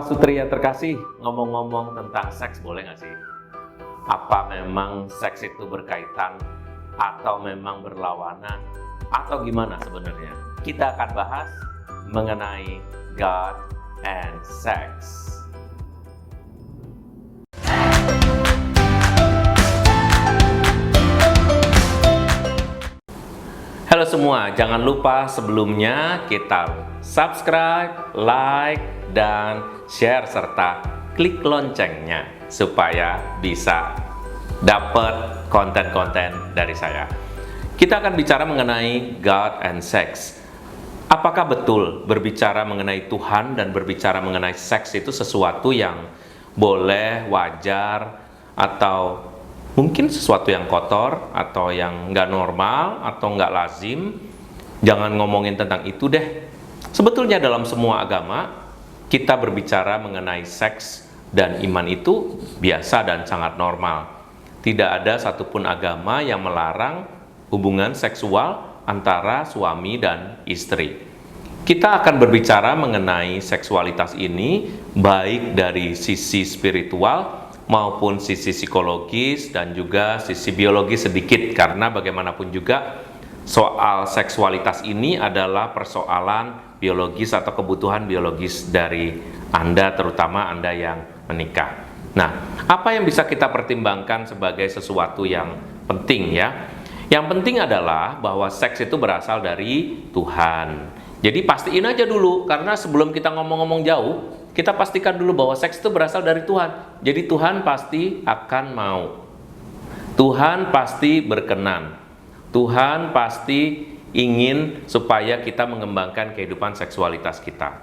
Sutri yang terkasih, ngomong-ngomong tentang seks boleh nggak sih? Apa memang seks itu berkaitan atau memang berlawanan atau gimana sebenarnya? Kita akan bahas mengenai God and Sex. Halo semua, jangan lupa sebelumnya kita subscribe, like, dan share serta klik loncengnya supaya bisa dapat konten-konten dari saya. Kita akan bicara mengenai God and Sex. Apakah betul berbicara mengenai Tuhan dan berbicara mengenai seks itu sesuatu yang boleh, wajar, atau mungkin sesuatu yang kotor atau yang nggak normal atau nggak lazim? Jangan ngomongin tentang itu deh. Sebetulnya dalam semua agama kita berbicara mengenai seks dan iman itu biasa dan sangat normal. Tidak ada satupun agama yang melarang hubungan seksual antara suami dan istri. Kita akan berbicara mengenai seksualitas ini baik dari sisi spiritual maupun sisi psikologis dan juga sisi biologis sedikit, karena bagaimanapun juga soal seksualitas ini adalah persoalan biologis atau kebutuhan biologis dari Anda, terutama Anda yang menikah. Nah, apa yang bisa kita pertimbangkan sebagai sesuatu yang penting ya? Yang penting adalah bahwa seks itu berasal dari Tuhan. Jadi pastiin aja dulu, karena sebelum kita ngomong-ngomong jauh, kita pastikan dulu bahwa seks itu berasal dari Tuhan. Jadi Tuhan pasti akan mau. Tuhan pasti berkenan. Tuhan pasti ingin supaya kita mengembangkan kehidupan seksualitas kita.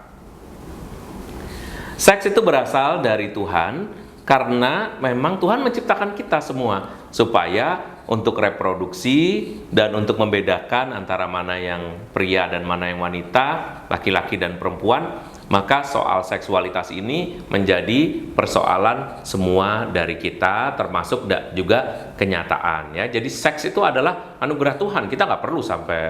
Seks itu berasal dari Tuhan karena memang Tuhan menciptakan kita semua supaya untuk reproduksi dan untuk membedakan antara mana yang pria dan mana yang wanita, laki-laki dan perempuan. Maka soal seksualitas ini menjadi persoalan semua dari kita, termasuk juga kenyataan ya. Jadi seks itu adalah anugerah Tuhan. Kita nggak perlu sampai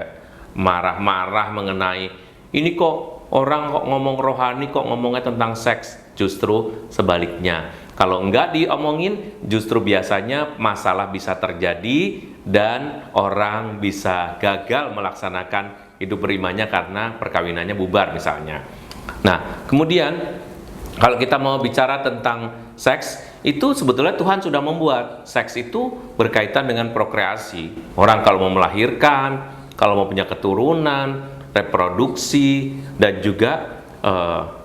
marah-marah mengenai ini kok orang kok ngomong rohani kok ngomongnya tentang seks. Justru sebaliknya, kalau nggak diomongin justru biasanya masalah bisa terjadi dan orang bisa gagal melaksanakan hidup berimannya karena perkawinannya bubar misalnya. Nah, kemudian kalau kita mau bicara tentang seks, itu sebetulnya Tuhan sudah membuat seks itu berkaitan dengan prokreasi. Orang kalau mau melahirkan, kalau mau punya keturunan, reproduksi, dan juga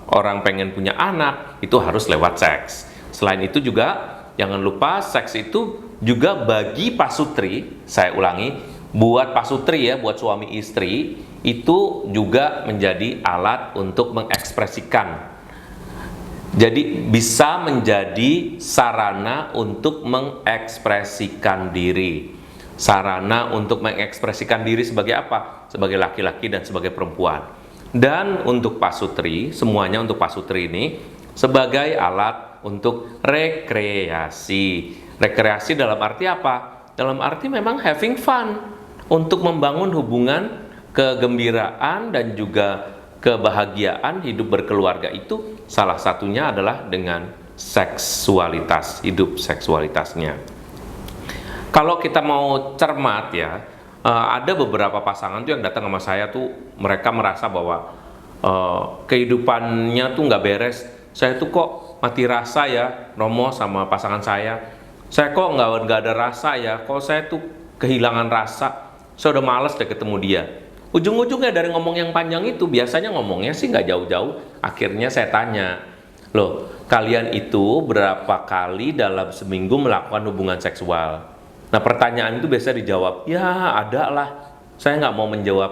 orang pengen punya anak, itu harus lewat seks. Selain itu juga, jangan lupa seks itu juga bagi pasutri, saya ulangi, buat pasutri ya, buat suami istri, itu juga menjadi alat untuk mengekspresikan. Jadi bisa menjadi sarana untuk mengekspresikan diri. Sarana untuk mengekspresikan diri sebagai apa? Sebagai laki-laki dan sebagai perempuan. Dan untuk pasutri, semuanya untuk pasutri ini sebagai alat untuk rekreasi. Rekreasi dalam arti apa? Dalam arti memang having fun, untuk membangun hubungan kegembiraan dan juga kebahagiaan hidup berkeluarga. Itu salah satunya adalah dengan seksualitas, hidup seksualitasnya. Kalau kita mau cermat ya, ada beberapa pasangan tuh yang datang sama saya tuh, mereka merasa bahwa kehidupannya tuh nggak beres. Saya tuh kok mati rasa ya, Romo sama pasangan saya kok nggak ada rasa ya, kok saya tuh kehilangan rasa, saya udah males deh ketemu dia. Ujung-ujungnya dari ngomong yang panjang itu, biasanya ngomongnya sih nggak jauh-jauh, akhirnya saya tanya, loh kalian itu berapa kali dalam seminggu melakukan hubungan seksual? Nah, pertanyaan itu biasa dijawab, ya ada lah. Saya nggak mau menjawab.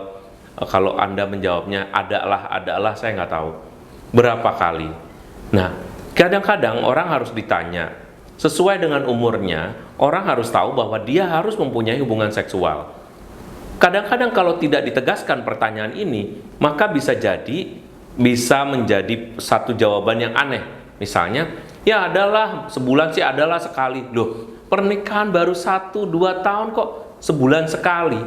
Kalau Anda menjawabnya ada lah, saya nggak tahu berapa kali. Nah, kadang-kadang orang harus ditanya sesuai dengan umurnya. Orang harus tahu bahwa dia harus mempunyai hubungan seksual. Kadang-kadang kalau tidak ditegaskan pertanyaan ini, maka bisa menjadi satu jawaban yang aneh. Misalnya, ya adalah sebulan sih adalah sekali. Loh, pernikahan baru 1-2 tahun kok sebulan sekali.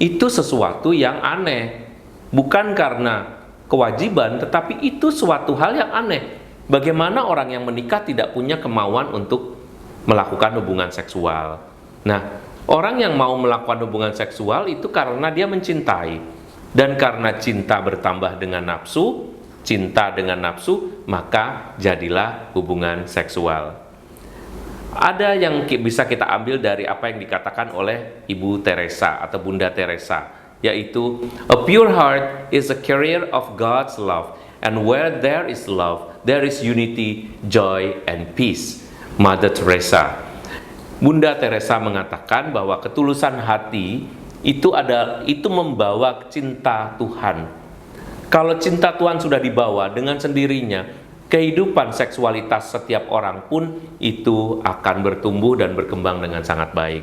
Itu sesuatu yang aneh. Bukan karena kewajiban, tetapi itu suatu hal yang aneh. bagaimana orang yang menikah tidak punya kemauan untuk melakukan hubungan seksual. Nah, orang yang mau melakukan hubungan seksual itu karena dia mencintai. Dan karena cinta bertambah dengan nafsu, cinta dengan nafsu, maka jadilah hubungan seksual. Ada yang bisa kita ambil dari apa yang dikatakan oleh Ibu Teresa atau Bunda Teresa, yaitu a pure heart is a carrier of God's love, and where there is love, there is unity, joy, and peace. Mother Teresa. Bunda Teresa mengatakan bahwa ketulusan hati itu membawa cinta Tuhan. Kalau cinta Tuhan sudah dibawa dengan sendirinya, kehidupan seksualitas setiap orang pun itu akan bertumbuh dan berkembang dengan sangat baik.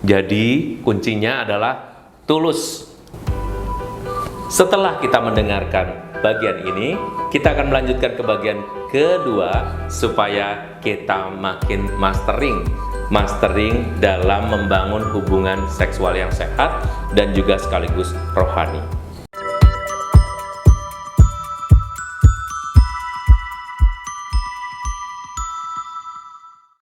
Jadi kuncinya adalah tulus. Setelah kita mendengarkan bagian ini, kita akan melanjutkan ke bagian kedua supaya kita makin mastering dalam membangun hubungan seksual yang sehat dan juga sekaligus rohani.